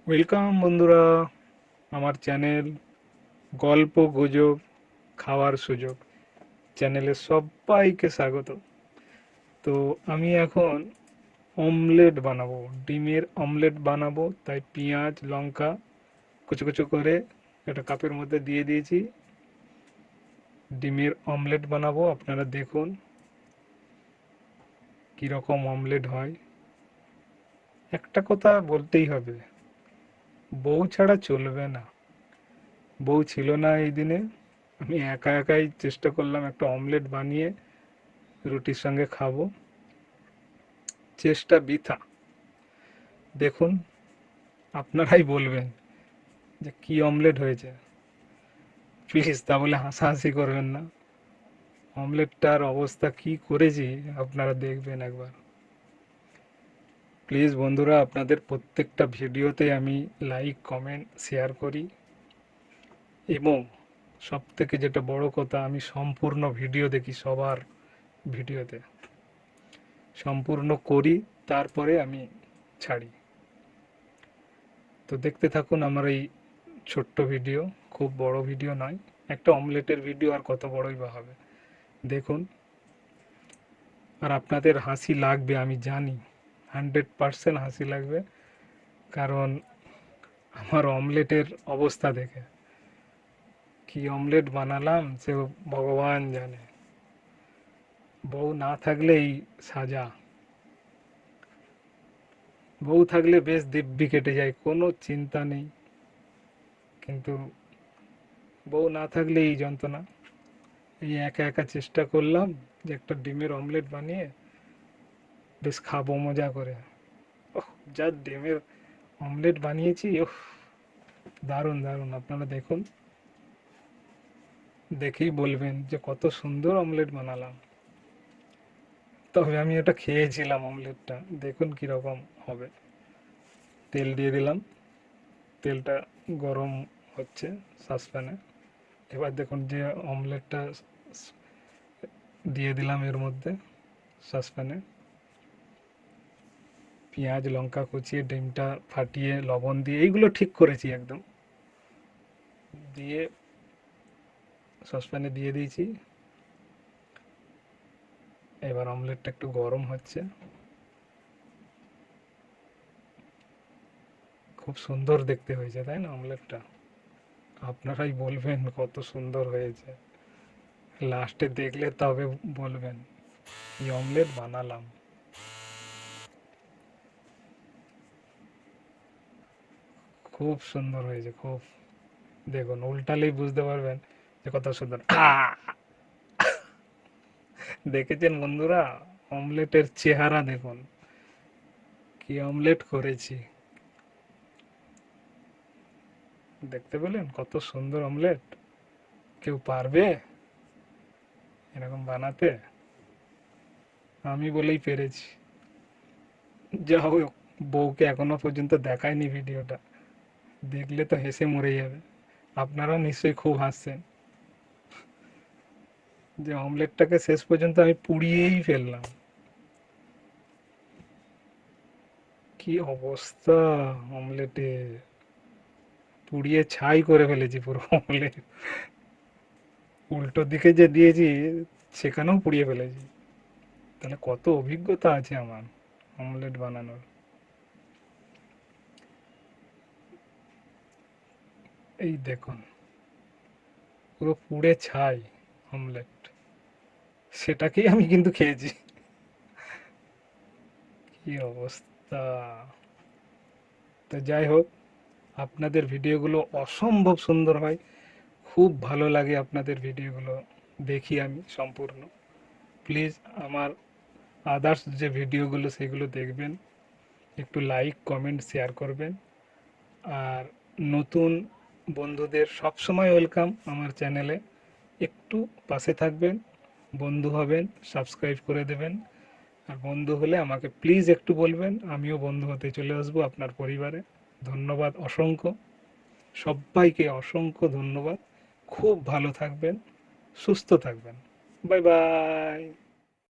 Welcome বন্ধুরা, আমার channel গল্প গুজব খাওয়ার সুযোগ চ্যানেলে সবাইকে স্বাগত। তো আমি এখন অমলেট বানাবো, ডিমের অমলেট বানাবো। তাই পেঁয়াজ লঙ্কা কুচো কুচো করে একটা কাপের মধ্যে দিয়ে দিয়েছি। ডিমের অমলেট বানাবো, আপনারা দেখুন কীরকম অমলেট হয়। একটা কথা বলতেই হবে, বউ ছাড়া চলবে না। বউ ছিল না এই দিনে, আমি একা একাই চেষ্টা করলাম একটা অমলেট বানিয়ে রুটির সঙ্গে খাবো। চেষ্টা বৃথা। দেখুন, আপনারাই বলবেন যে কি অমলেট হয়েছে। প্লিজ তা বলে হাসাহাসি করবেন না। অমলেটটার অবস্থা কি করেছি আপনারা দেখবেন একবার। প্লিজ বন্ধুরা, আপনাদের প্রত্যেকটা ভিডিওতে আমি লাইক কমেন্ট শেয়ার করি, এবং সব থেকে যেটা বড় কথা, আমি সম্পূর্ণ ভিডিও দেখি। সবার ভিডিওতে সম্পূর্ণ করি, তারপরে আমি ছাড়ি। তো দেখতে থাকুন আমার এই ছোট্ট ভিডিও। খুব বড় ভিডিও নয়, একটা অমলেটের ভিডিও আর কত বড়ই বা হবে। দেখুন, আর আপনাদের হাসি লাগবে আমি জানি, 100% হাসি লাগবে। কারণ আমার অমলেটের অবস্থা দেখে, কি অমলেট বানালাম সে ভগবান জানে। বউ না থাকলে এই সাজা, বউ থাকলে বেশ দিব্যি কেটে যায়, কোনো চিন্তা নেই। কিন্তু বউ না থাকলে এই যন্ত্রণা। এই একা একা চেষ্টা করলাম যে একটা ডিমের অমলেট বানিয়ে বেশ খাবো মজা করে। ওহ, যা ডিমের অমলেট বানিয়েছি, ওহ, দারুণ দারুণ। আপনারা দেখুন, দেখেই বলবেন যে কত সুন্দর অমলেট বানালাম। তবে আমি এটা খেয়েছিলাম অমলেটটা, দেখুন কীরকম হবে। তেল দিয়ে দিলাম, তেলটা গরম হচ্ছে সসপ্যানে। এবার দেখুন যে অমলেটটা দিয়ে দিলাম এর মধ্যে সসপ্যানে। পেঁয়াজ লঙ্কা কুচিয়ে ডিমটা ফাটিয়ে লবণ দিয়ে এইগুলো ঠিক করেছি একদম, দিয়ে সসপ্যানে দিয়ে দিয়েছি। এবার অমলেটটা একটু গরম হচ্ছে। খুব সুন্দর দেখতে হয়েছে, তাই না অমলেটটা? আপনারাই বলবেন কত সুন্দর হয়েছে। লাস্টে দেখলে তবে বলবেন এই অমলেট বানালাম। খুব সুন্দর হয়েছে, খুব। দেখুন, উল্টালেই বুঝতে পারবেন যে কত সুন্দর। দেখেছেন বন্ধুরা, অমলেটের চেহারা দেখুন, কি অমলেট করেছি। দেখতে পেলেন কত সুন্দর অমলেট? কেউ পারবে এরকম বানাতে? আমি বলেই পেরেছি। যা হোক, বউকে এখনো পর্যন্ত দেখায়নি ভিডিওটা, দেখলে তো হেসে মরে যাবে। আপনারাও নিশ্চয়ই খুব হাসছেন যে অমলেটটাকে শেষ পর্যন্ত আমি পুড়িয়েই ফেললাম। কি অবস্থা অমলেটে, পুড়িয়ে ছাই করে ফেলেছি পুরো অমলেট। উল্টো দিকে যে দিয়েছি সেখানেও পুড়িয়ে ফেলেছি। তাহলে কত অভিজ্ঞতা আছে আমার অমলেট বানানোর। এই দেখুন, পুরো পুড়ে ছাই অমলেট, সেটাকেই আমি কিন্তু খেয়েছি। কি অবস্থা! তো যাই হোক, আপনাদের ভিডিওগুলো অসম্ভব সুন্দর হয়, খুব ভালো লাগে আপনাদের ভিডিওগুলো, দেখি আমি সম্পূর্ণ। প্লিজ আমার আদার্স যে ভিডিওগুলো সেগুলো দেখবেন, একটু লাইক কমেন্ট শেয়ার করবেন। আর নতুন বন্ধুদের সবসময় ওয়েলকাম আমার চ্যানেলে। একটু পাশে থাকবেন, বন্ধু হবেন, সাবস্ক্রাইব করে দেবেন। আর বন্ধু হলে আমাকে প্লিজ একটু বলবেন, আমিও বন্ধু হতে চলে আসবো আপনার পরিবারে। ধন্যবাদ অসংখ্য, সবাইকে অসংখ্য ধন্যবাদ। খুব ভালো থাকবেন, সুস্থ থাকবেন। Bye bye.